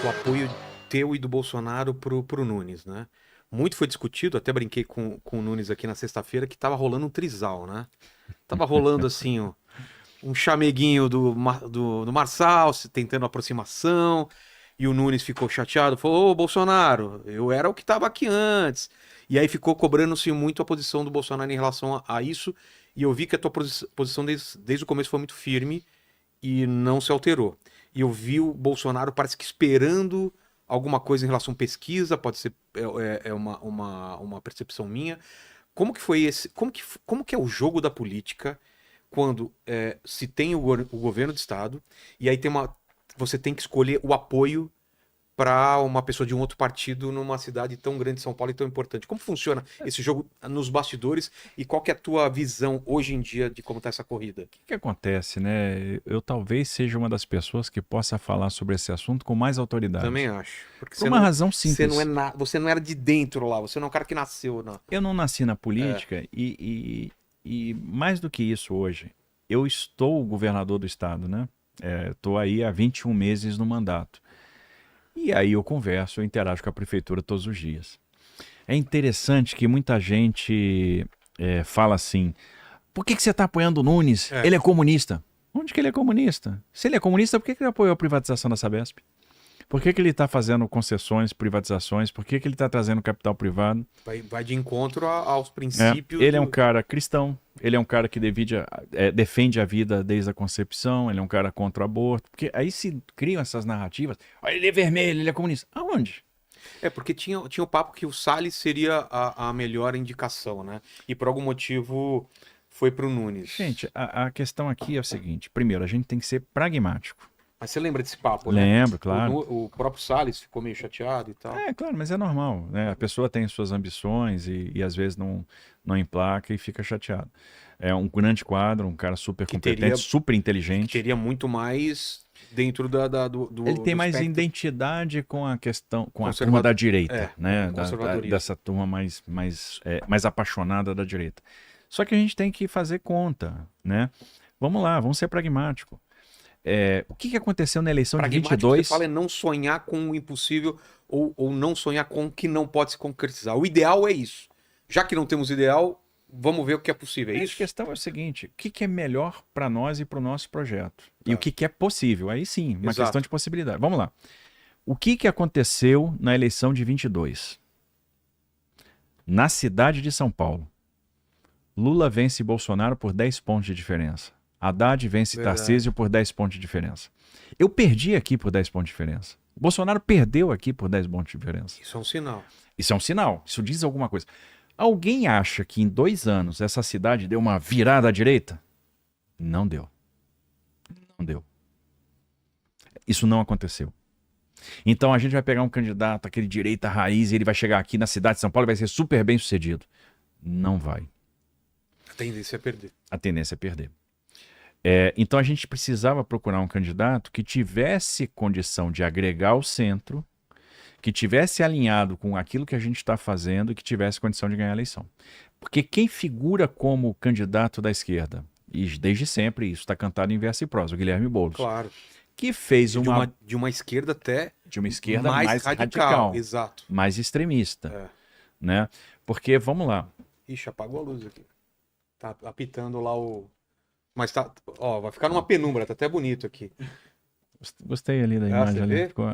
o apoio teu e do Bolsonaro pro Nunes, né? Muito foi discutido, até brinquei com o Nunes aqui na sexta-feira, que tava rolando um trisal, né? Tava rolando assim, ó, um chameguinho do Marçal, tentando aproximação, e o Nunes ficou chateado, falou, ô Bolsonaro, eu era o que tava aqui antes. E aí ficou cobrando-se muito a posição do Bolsonaro em relação a isso, e eu vi que a tua posição desde o começo foi muito firme e não se alterou. E eu vi o Bolsonaro parece que esperando alguma coisa em relação à pesquisa, pode ser uma percepção minha. Como que foi esse, como que é o jogo da política quando se tem o governo de estado e aí você tem que escolher o apoio para uma pessoa de um outro partido numa cidade tão grande, São Paulo, e tão importante. Como funciona esse jogo nos bastidores e qual que é a tua visão hoje em dia de como está essa corrida? O que que acontece, né? Eu talvez seja uma das pessoas que possa falar sobre esse assunto com mais Também autoridade. acho. Porque Por uma razão você não era de dentro lá, você não é um cara que nasceu na. Eu não nasci na É, política e mais do que isso hoje, eu estou o governador do estado, né? Estou aí há 21 meses no mandato. E aí eu converso, eu interajo com a prefeitura todos os dias. É interessante que muita gente fala assim, por que você está apoiando o Nunes? é. Ele é comunista. Onde que ele é comunista? Se ele é comunista, por que ele apoiou a privatização da Sabesp? Por que ele está fazendo concessões, privatizações? Por que ele está trazendo capital privado? Vai de encontro aos É, princípios ele é um do. cara cristão, ele é um cara que defende a vida desde a concepção, ele é um cara contra o aborto. Porque aí se criam essas narrativas. Olha, ele é vermelho, ele é comunista. Aonde? É, porque tinha o papo que o Salles seria a melhor indicação, né? E por algum motivo foi pro Nunes. Gente, a questão aqui é o seguinte: primeiro, a gente tem que ser pragmático. Mas você lembra desse papo, né? Lembro, claro. O próprio Salles ficou meio chateado e tal. Claro, mas é normal, né? A pessoa tem suas ambições e às vezes não emplaca e fica chateado. É um grande quadro, um cara super Que competente, teria, super que inteligente. teria muito mais dentro Ele tem do mais espectro identidade com a questão, com a turma conservador. da direita, né? Conservadorismo. Dessa turma mais apaixonada da direita. Só que a gente tem que fazer conta, né? Vamos lá, vamos ser pragmáticos. O que aconteceu na eleição de Pragmático, 22? você fala, é não sonhar com o impossível ou não sonhar com o que não pode se concretizar. O ideal é isso. Já que não temos ideal, vamos ver o que é possível, é A isso? questão é o seguinte: o que é melhor para nós e para o nosso projeto? E Tá. o que é possível? Aí sim, uma Exato. questão de possibilidade. Vamos lá. O que aconteceu na eleição de 22? Na cidade de São Paulo, Lula vence Bolsonaro por 10 pontos de diferença. Haddad vence Verdade. Tarcísio por 10 pontos de diferença. Eu perdi aqui por 10 pontos de diferença. Bolsonaro perdeu aqui por 10 pontos de diferença. Isso é um sinal. Isso é um sinal. Isso diz alguma coisa. Alguém acha que em 2 anos essa cidade deu uma virada à direita? Não deu. Não deu. Isso não aconteceu. Então a gente vai pegar um candidato, aquele direita raiz, e ele vai chegar aqui na cidade de São Paulo e vai ser super bem sucedido. Não vai. A tendência é perder. A tendência é perder. Então a gente precisava procurar um candidato que tivesse condição de agregar o centro, que tivesse alinhado com aquilo que a gente está fazendo e que tivesse condição de ganhar a eleição. Porque quem figura como candidato da esquerda, e desde sempre isso está cantado em verso e prosa, o Guilherme Boulos, Claro. que fez De uma esquerda até de uma esquerda mais radical. Exato. mais extremista, É. né? Porque, vamos lá, Ixi, apagou a luz aqui. Tá apitando lá o. Mas tá. Ó, vai ficar numa penumbra, tá até bonito aqui. gostei ali da imagem. você Ali. vê? Ficou,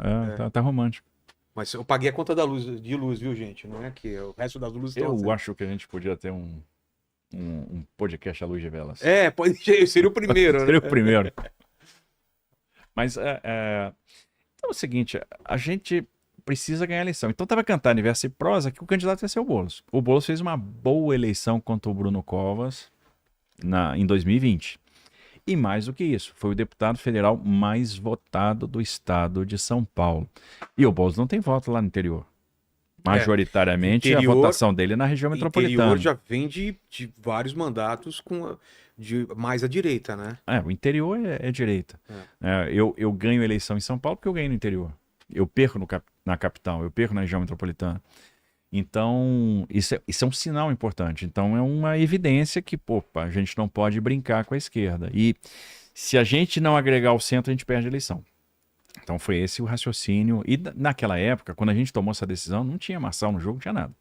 tá romântico. Mas eu paguei a conta da luz, de luz, viu, gente? Não é aqui. O resto das luzes estão. Eu acho que a gente podia ter um podcast à luz de velas. Pode ser, seria o primeiro, Seria né? o primeiro. Mas então é o seguinte, a gente precisa ganhar a eleição. Então estava cantando em verso e prosa que o candidato ia ser o Boulos. O Boulos fez uma boa eleição contra o Bruno Covas em 2020. E mais do que isso, foi o deputado federal mais votado do estado de São Paulo. E o Boulos não tem voto lá no interior. Majoritariamente, a votação dele é na região metropolitana. O interior já vem de vários mandatos de mais à direita, né? O interior é direita. Eu ganho eleição em São Paulo porque eu ganho no interior. Eu perco na capital, eu perco na região metropolitana. Então, isso é um sinal importante. Então, é uma evidência que, a gente não pode brincar com a esquerda. E se a gente não agregar o centro, a gente perde a eleição. Então foi esse o raciocínio. E naquela época, quando a gente tomou essa decisão, não tinha Marçal no jogo, não tinha nada.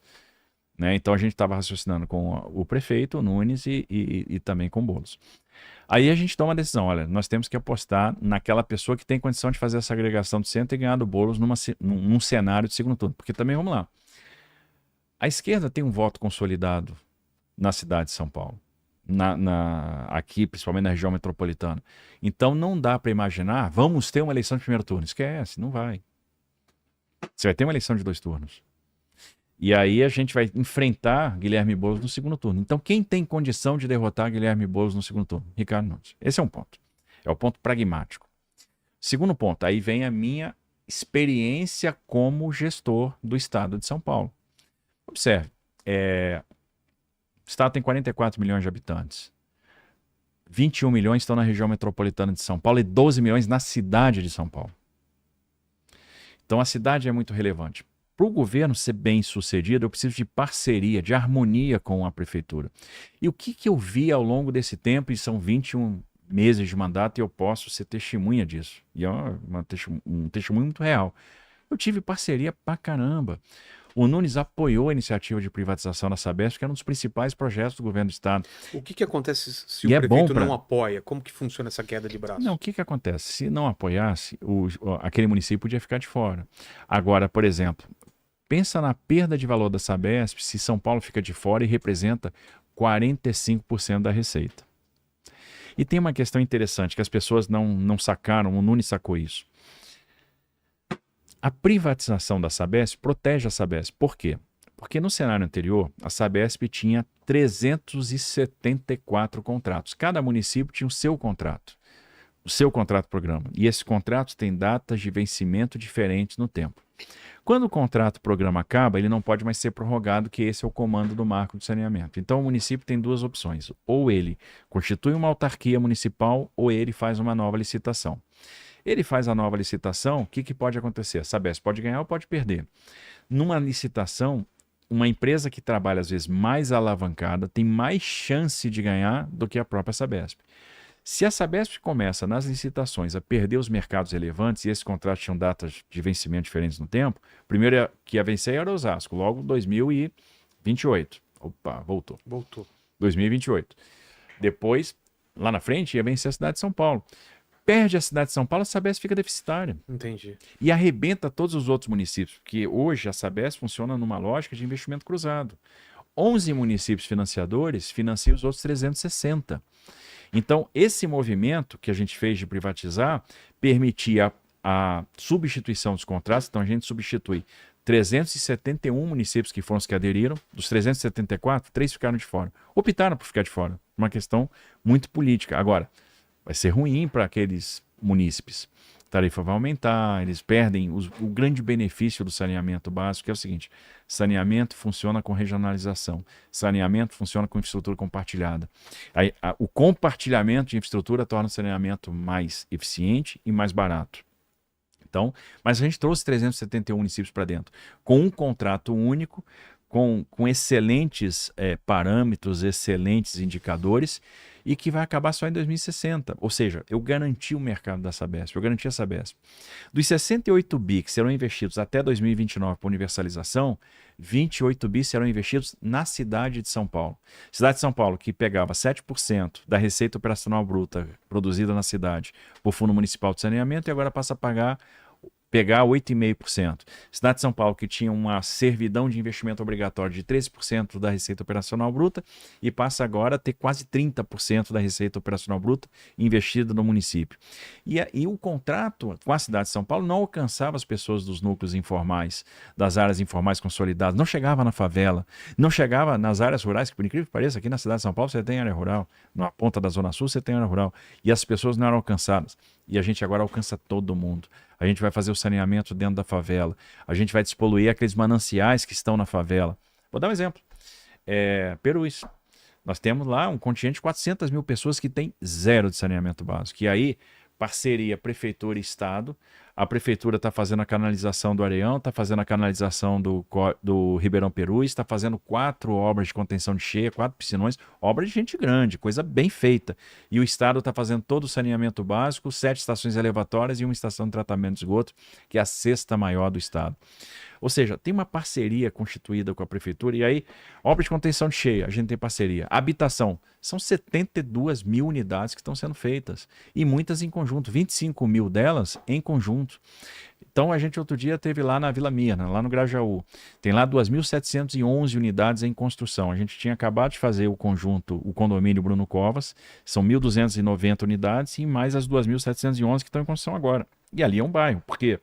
Né? Então a gente estava raciocinando com o prefeito, o Nunes e também com o Boulos. Aí a gente toma a decisão, olha, nós temos que apostar naquela pessoa que tem condição de fazer essa agregação de centro e ganhar do Boulos num cenário de segundo turno. Porque também, vamos lá, a esquerda tem um voto consolidado na cidade de São Paulo. Aqui, principalmente na região metropolitana. Então não dá para imaginar, vamos ter uma eleição de primeiro turno. Esquece, não vai. Você vai ter uma eleição de 2 turnos. E aí a gente vai enfrentar Guilherme Boulos no segundo turno. Então quem tem condição de derrotar Guilherme Boulos no segundo turno? Ricardo Nunes. Esse é um ponto. É o ponto pragmático. Segundo ponto, aí vem a minha experiência como gestor do estado de São Paulo. Observe, o estado tem 44 milhões de habitantes. 21 milhões estão na região metropolitana de São Paulo e 12 milhões na cidade de São Paulo. Então a cidade é muito relevante. Para o governo ser bem sucedido, eu preciso de parceria, de harmonia com a prefeitura. E o que eu vi ao longo desse tempo, e são 21 meses de mandato, e eu posso ser testemunha disso. E é um testemunho muito real. Eu tive parceria pra caramba. O Nunes apoiou a iniciativa de privatização da Sabesp, que era um dos principais projetos do governo do estado. O que acontece se o prefeito não apoia? Como que funciona essa queda de braço? Não, o que acontece? Se não apoiasse, aquele município podia ficar de fora. Agora, por exemplo, pensa na perda de valor da Sabesp se São Paulo fica de fora e representa 45% da receita. E tem uma questão interessante que as pessoas não sacaram, o Nunes sacou isso. A privatização da Sabesp protege a Sabesp. Por quê? Porque no cenário anterior, a Sabesp tinha 374 contratos. Cada município tinha o seu contrato programa. E esses contratos têm datas de vencimento diferentes no tempo. Quando o contrato programa acaba, ele não pode mais ser prorrogado, que esse é o comando do marco de saneamento. Então o município tem 2 opções. Ou ele constitui uma autarquia municipal, ou ele faz uma nova licitação. Ele faz a nova licitação, o que pode acontecer? A Sabesp pode ganhar ou pode perder. Numa licitação, uma empresa que trabalha às vezes mais alavancada tem mais chance de ganhar do que a própria Sabesp. Se a Sabesp começa nas licitações a perder os mercados relevantes, e esses contratos tinham datas de vencimento diferentes no tempo, o primeiro que ia vencer era Osasco, logo 2028. Opa, voltou. 2028. Depois, lá na frente, ia vencer a cidade de São Paulo. Perde a cidade de São Paulo, a Sabesp fica deficitária. Entendi. E arrebenta todos os outros municípios, porque hoje a Sabesp funciona numa lógica de investimento cruzado. 11 municípios financiadores financiam os outros 360. Então, esse movimento que a gente fez de privatizar permitia a substituição dos contratos. Então, a gente substitui 371 municípios que foram os que aderiram. Dos 374, 3 ficaram de fora. Optaram por ficar de fora. Uma questão muito política. Agora, vai ser ruim para aqueles munícipes. A tarifa vai aumentar, eles perdem o grande benefício do saneamento básico, que é o seguinte: saneamento funciona com regionalização, saneamento funciona com infraestrutura compartilhada. Aí, o compartilhamento de infraestrutura torna o saneamento mais eficiente e mais barato. Então, mas a gente trouxe 371 municípios para dentro, com um contrato único, com excelentes parâmetros, excelentes indicadores, e que vai acabar só em 2060. Ou seja, eu garanti o mercado da Sabesp, eu garanti a Sabesp. Dos 68 bi que serão investidos até 2029 para universalização, 28 bi serão investidos na cidade de São Paulo. Cidade de São Paulo, que pegava 7% da receita operacional bruta produzida na cidade por Fundo Municipal de Saneamento, e agora passa a pegar 8,5%. Cidade de São Paulo, que tinha uma servidão de investimento obrigatório de 13% da receita operacional bruta, e passa agora a ter quase 30% da receita operacional bruta investida no município. E o contrato com a cidade de São Paulo não alcançava as pessoas dos núcleos informais, das áreas informais consolidadas, não chegava na favela, não chegava nas áreas rurais, que por incrível que pareça, aqui na cidade de São Paulo você tem área rural, na ponta da Zona Sul você tem área rural, e as pessoas não eram alcançadas. E a gente agora alcança todo mundo. A gente vai fazer o saneamento dentro da favela. A gente vai despoluir aqueles mananciais que estão na favela. Vou dar um exemplo. Perus. Nós temos lá um contingente de 400 mil pessoas que tem 0 de saneamento básico. E aí, parceria Prefeitura e Estado. A Prefeitura está fazendo a canalização do Areião, está fazendo a canalização do Ribeirão Perus, está fazendo 4 obras de contenção de cheia, 4 piscinões, obra de gente grande, coisa bem feita. E o Estado está fazendo todo o saneamento básico, 7 estações elevatórias e uma estação de tratamento de esgoto, que é a 6ª maior do Estado. Ou seja, tem uma parceria constituída com a Prefeitura, e aí, obra de contenção de cheia, a gente tem parceria. Habitação, são 72 mil unidades que estão sendo feitas, e muitas em conjunto, 25 mil delas em conjunto. Então, a gente outro dia teve lá na Vila Mirna, lá no Grajaú, tem lá 2.711 unidades em construção. A gente tinha acabado de fazer o conjunto, o condomínio Bruno Covas, são 1.290 unidades, e mais as 2.711 que estão em construção agora. E ali é um bairro, porque,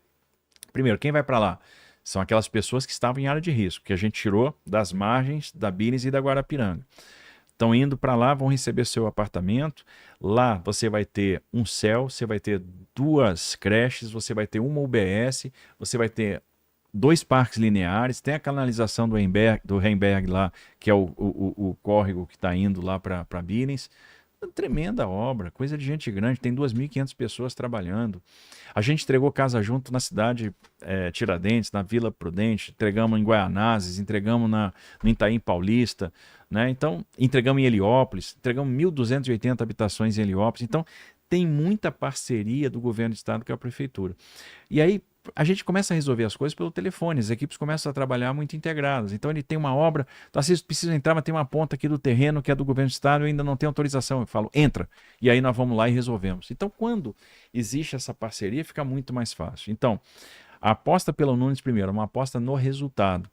primeiro, quem vai para lá? São aquelas pessoas que estavam em área de risco, que a gente tirou das margens da Bines e da Guarapiranga. Estão indo para lá, vão receber seu apartamento. Lá você vai ter um CEL, você vai ter 2 creches, você vai ter uma UBS, você vai ter 2 parques lineares, tem a canalização do Heimberg lá, que é o córrego que está indo lá para Bines. Tremenda obra, coisa de gente grande, tem 2.500 pessoas trabalhando. A gente entregou casa junto na cidade Tiradentes, na Vila Prudente, entregamos em Guaianazes, entregamos no Itaim Paulista, né? Então, entregamos em Heliópolis, entregamos 1.280 habitações em Heliópolis. Então, tem muita parceria do governo do estado com a prefeitura. E aí, a gente começa a resolver as coisas pelo telefone, as equipes começam a trabalhar muito integradas. Então ele tem uma obra, então assim, precisa entrar, mas tem uma ponta aqui do terreno que é do governo do estado, eu ainda não tenho autorização. Eu falo, entra. E aí nós vamos lá e resolvemos. Então quando existe essa parceria, fica muito mais fácil. Então, a aposta pelo Nunes primeiro, uma aposta no resultado.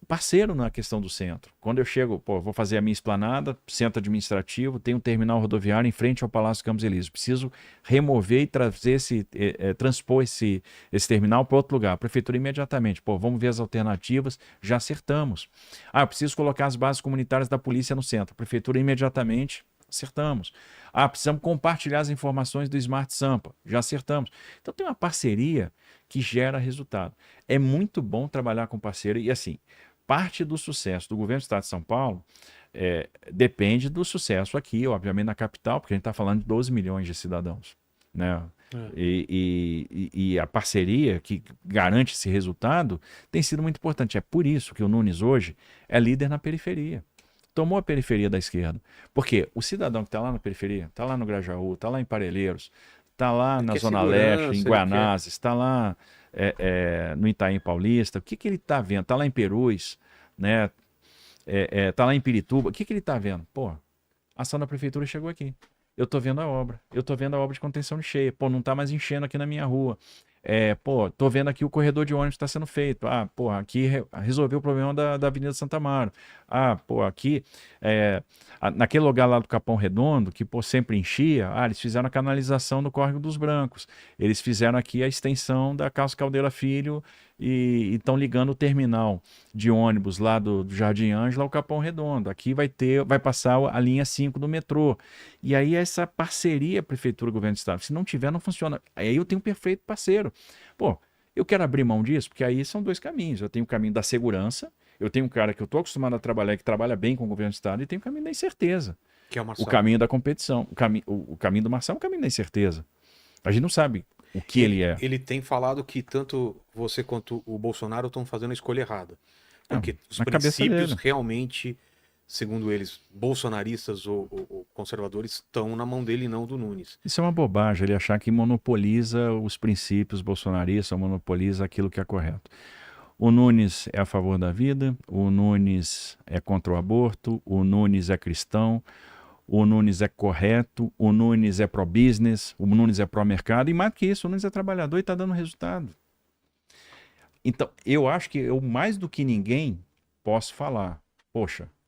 Parceiro na questão do centro. Quando eu chego, vou fazer a minha esplanada, centro administrativo, tem um terminal rodoviário em frente ao Palácio Campos Elíseos. Preciso remover e trazer transpor esse terminal para outro lugar. A prefeitura imediatamente, vamos ver as alternativas, já acertamos. Eu preciso colocar as bases comunitárias da polícia no centro. A prefeitura imediatamente, acertamos. Precisamos compartilhar as informações do Smart Sampa, já acertamos. Então tem uma parceria que gera resultado. É muito bom trabalhar com parceiro e assim, parte do sucesso do governo do estado de São Paulo depende do sucesso aqui, obviamente na capital, porque a gente está falando de 12 milhões de cidadãos, né? E a parceria que garante esse resultado tem sido muito importante. É por isso que o Nunes hoje é líder na periferia. Tomou a periferia da esquerda. Porque o cidadão que está lá na periferia, está lá no Grajaú, está lá em Parelheiros, está lá na Zona Leste, em Guanazes, está lá no Itaim Paulista, o que ele está vendo? Está lá em Perus, né? Está lá em Pirituba, o que ele está vendo? A ação da prefeitura chegou aqui. Eu estou vendo a obra. Eu estou vendo a obra de contenção de cheia. Não está mais enchendo aqui na minha rua. Estou vendo aqui o corredor de ônibus está sendo feito. Aqui resolveu o problema da Avenida Santa Amaro. Aqui, naquele lugar lá do Capão Redondo, que sempre enchia, eles fizeram a canalização do Córrego dos Brancos. Eles fizeram aqui a extensão da Carlos Caldeira Filho e estão ligando o terminal de ônibus lá do Jardim Ângela ao Capão Redondo. Aqui vai passar a linha 5 do metrô. E aí essa parceria Prefeitura-Governo do Estado, se não tiver, não funciona. Aí eu tenho um perfeito parceiro. Eu quero abrir mão disso, porque aí são 2 caminhos. Eu tenho o caminho da segurança, eu tenho um cara que eu estou acostumado a trabalhar, que trabalha bem com o governo do estado, e tem o caminho da incerteza. Que é o Marçal. O caminho da competição. O caminho do Marçal é o caminho da incerteza. A gente não sabe o que ele é. Ele tem falado que tanto você quanto o Bolsonaro estão fazendo a escolha errada. Porque os princípios realmente, segundo eles, bolsonaristas ou conservadores, estão na mão dele e não do Nunes. Isso é uma bobagem, ele achar que monopoliza os princípios bolsonaristas, monopoliza aquilo que é correto. O Nunes é a favor da vida, o Nunes é contra o aborto, o Nunes é cristão, o Nunes é correto, o Nunes é pró-business, o Nunes é pró-mercado, e mais do que isso, o Nunes é trabalhador e está dando resultado. Então, eu acho que eu, mais do que ninguém, posso falar,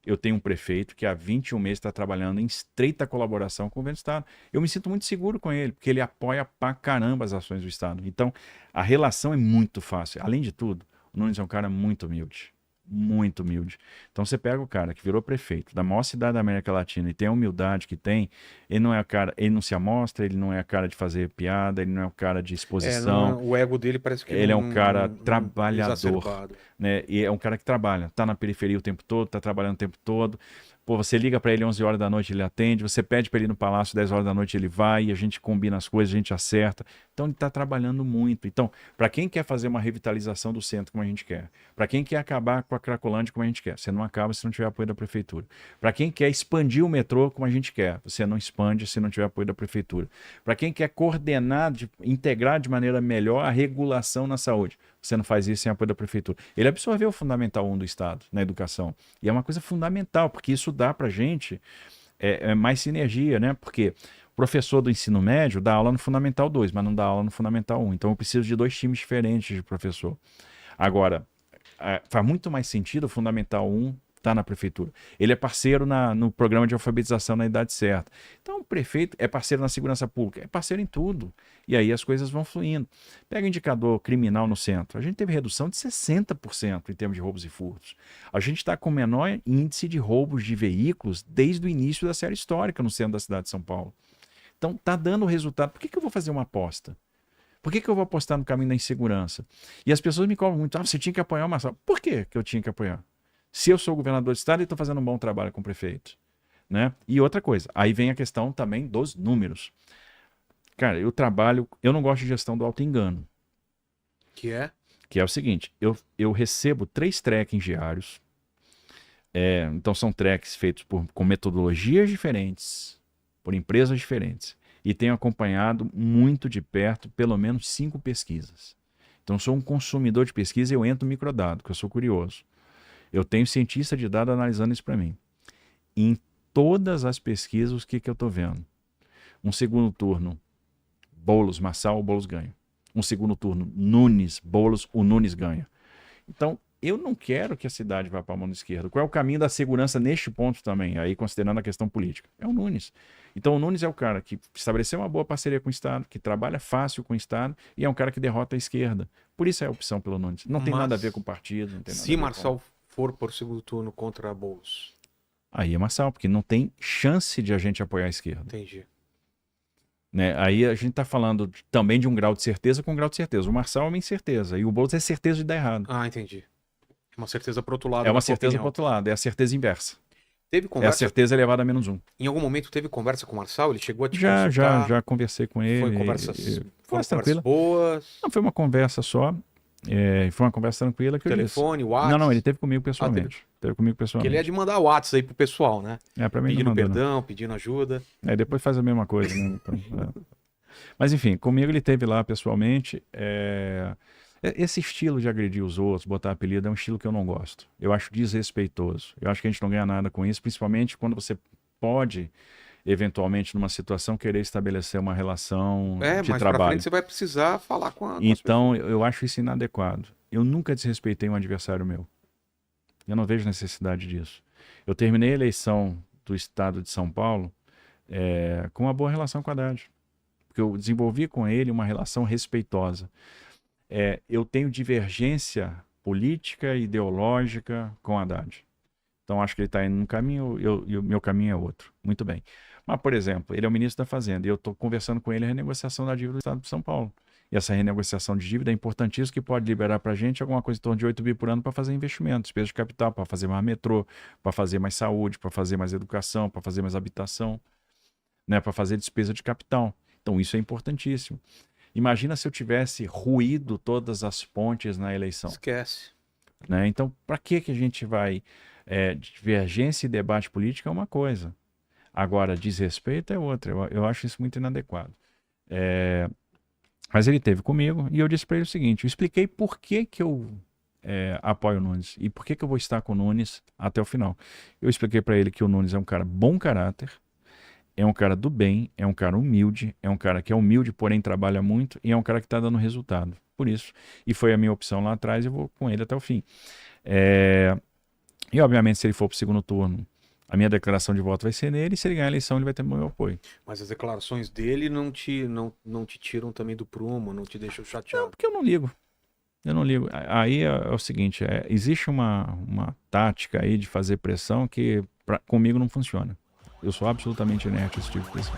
eu tenho um prefeito que há 21 meses está trabalhando em estreita colaboração com o governo do estado. Eu me sinto muito seguro com ele, porque ele apoia pra caramba as ações do estado. Então, a relação é muito fácil. Além de tudo, o Nunes é um cara muito humilde. Muito humilde. Então você pega o cara que virou prefeito da maior cidade da América Latina e tem a humildade que tem, ele não é o cara, ele não se amostra, ele não é o cara de fazer piada, ele não é o cara de exposição. O ego dele parece que ele é um cara trabalhador, né? E é um cara que trabalha, tá na periferia o tempo todo, tá trabalhando o tempo todo. Pô, você liga para ele 11 horas da noite, ele atende. Você pede para ele ir no palácio 10 horas da noite, ele vai. E a gente combina as coisas, a gente acerta. Então, ele está trabalhando muito. Então, para quem quer fazer uma revitalização do centro como a gente quer, para quem quer acabar com a Cracolândia como a gente quer, você não acaba se não tiver apoio da prefeitura. Para quem quer expandir o metrô como a gente quer, você não expande se não tiver apoio da prefeitura. Para quem quer coordenar, integrar de maneira melhor a regulação na saúde, você não faz isso sem apoio da prefeitura. Ele absorveu o Fundamental 1 do Estado na educação. E é uma coisa fundamental, porque isso dá para a gente mais sinergia, né? Porque o professor do ensino médio dá aula no Fundamental 2, mas não dá aula no Fundamental 1. Então eu preciso de 2 times diferentes de professor. Agora, faz muito mais sentido o Fundamental 1 estar na prefeitura. Ele é parceiro no programa de alfabetização na idade certa. Então o prefeito é parceiro na segurança pública, é parceiro em tudo. E aí as coisas vão fluindo. Pega o indicador criminal no centro. A gente teve redução de 60% em termos de roubos e furtos. A gente está com o menor índice de roubos de veículos desde o início da série histórica no centro da cidade de São Paulo. Então está dando resultado. Por que eu vou fazer uma aposta? Por que eu vou apostar no caminho da insegurança? E as pessoas me cobram muito. Você tinha que apoiar o Marcelo. Por que eu tinha que apoiar? Se eu sou governador do estado e estou fazendo um bom trabalho com o prefeito. Né? E outra coisa, aí vem a questão também dos números. Cara, eu não gosto de gestão do auto-engano. Que é? Que é o seguinte, eu recebo 3 trackings diários. Então são tracks feitos com metodologias diferentes, por empresas diferentes. E tenho acompanhado muito de perto, pelo menos 5 pesquisas. Então sou um consumidor de pesquisa e eu entro no microdado, que eu sou curioso. Eu tenho cientista de dados analisando isso para mim. Em todas as pesquisas, o que eu estou vendo? Um segundo turno, Boulos, Marçal, o Boulos ganha. Um segundo turno, Nunes, Boulos, o Nunes ganha. Então, eu não quero que a cidade vá para a mão esquerda. Qual é o caminho da segurança neste ponto também, aí considerando a questão política? É o Nunes. Então, o Nunes é o cara que estabeleceu uma boa parceria com o Estado, que trabalha fácil com o Estado e é um cara que derrota a esquerda. Por isso é a opção pelo Nunes. Não tem nada a ver com o partido. Não tem nada se a ver Marçal for por segundo turno contra Boulos. Aí é Marçal, porque não tem chance de a gente apoiar a esquerda. Entendi. Né? Aí a gente está falando também de um grau de certeza com um grau de certeza. O Marçal é uma incerteza e o Boulos é certeza de dar errado. Ah, entendi. É uma certeza pro outro lado. É uma certeza pro outro lado, é a certeza inversa. Teve É a conversa? certeza elevada a -1. Em algum momento teve conversa com o Marçal? Ele chegou a te Já consultar? conversei com ele. Foi conversas, foram tranquila. conversas boas? Não, foi uma conversa só. Foi uma conversa tranquila que Telefone, eu WhatsApp? Não, ele teve comigo pessoalmente. Teve comigo Porque pessoalmente. ele é de mandar WhatsApp aí pro pessoal, né? Pra mim Pedindo não mandou, perdão, pedindo ajuda. Depois faz a mesma coisa, né? Então, Mas enfim, comigo ele teve lá pessoalmente. Esse estilo de agredir os outros, botar apelido, é um estilo que eu não gosto. Eu acho desrespeitoso. Eu acho que a gente não ganha nada com isso, principalmente quando você pode, eventualmente, numa situação, querer estabelecer uma relação de mas trabalho. pra frente você vai precisar falar com a Então, eu acho isso inadequado. Eu nunca desrespeitei um adversário meu. Eu não vejo necessidade disso. Eu terminei a eleição do estado de São Paulo com uma boa relação com a Haddad. Porque eu desenvolvi com ele uma relação respeitosa. Eu tenho divergência política e ideológica com a Haddad. Então, acho que ele está indo num caminho e o meu caminho é outro. Muito bem. Mas, por exemplo, ele é o ministro da Fazenda e eu estou conversando com ele a renegociação da dívida do Estado de São Paulo. E essa renegociação de dívida é importantíssima, que pode liberar para a gente alguma coisa em torno de 8 bi por ano para fazer investimentos, despesa de capital, para fazer mais metrô, para fazer mais saúde, para fazer mais educação, para fazer mais habitação, né, para fazer despesa de capital. Então, isso é importantíssimo. Imagina se eu tivesse ruído todas as pontes na eleição. Esquece. Né? Então, para que a gente vai... divergência e debate político é uma coisa. Agora, desrespeito é outra. Eu acho isso muito inadequado. Mas ele esteve comigo e eu disse para ele o seguinte, eu expliquei por que eu apoio o Nunes e por que eu vou estar com o Nunes até o final. Eu expliquei para ele que o Nunes é um cara bom caráter, é um cara do bem, é um cara humilde, é um cara que é humilde, porém trabalha muito e é um cara que está dando resultado. Por isso. E foi a minha opção lá atrás e eu vou com ele até o fim. E, obviamente, se ele for para o segundo turno, a minha declaração de voto vai ser nele, e se ele ganhar a eleição, ele vai ter meu apoio. Mas as declarações dele não te tiram também do prumo, não te deixam chateado? Não, porque eu não ligo. Eu não ligo. Aí é o seguinte, existe uma tática aí de fazer pressão que comigo não funciona. Eu sou absolutamente inerte a esse tipo de pressão.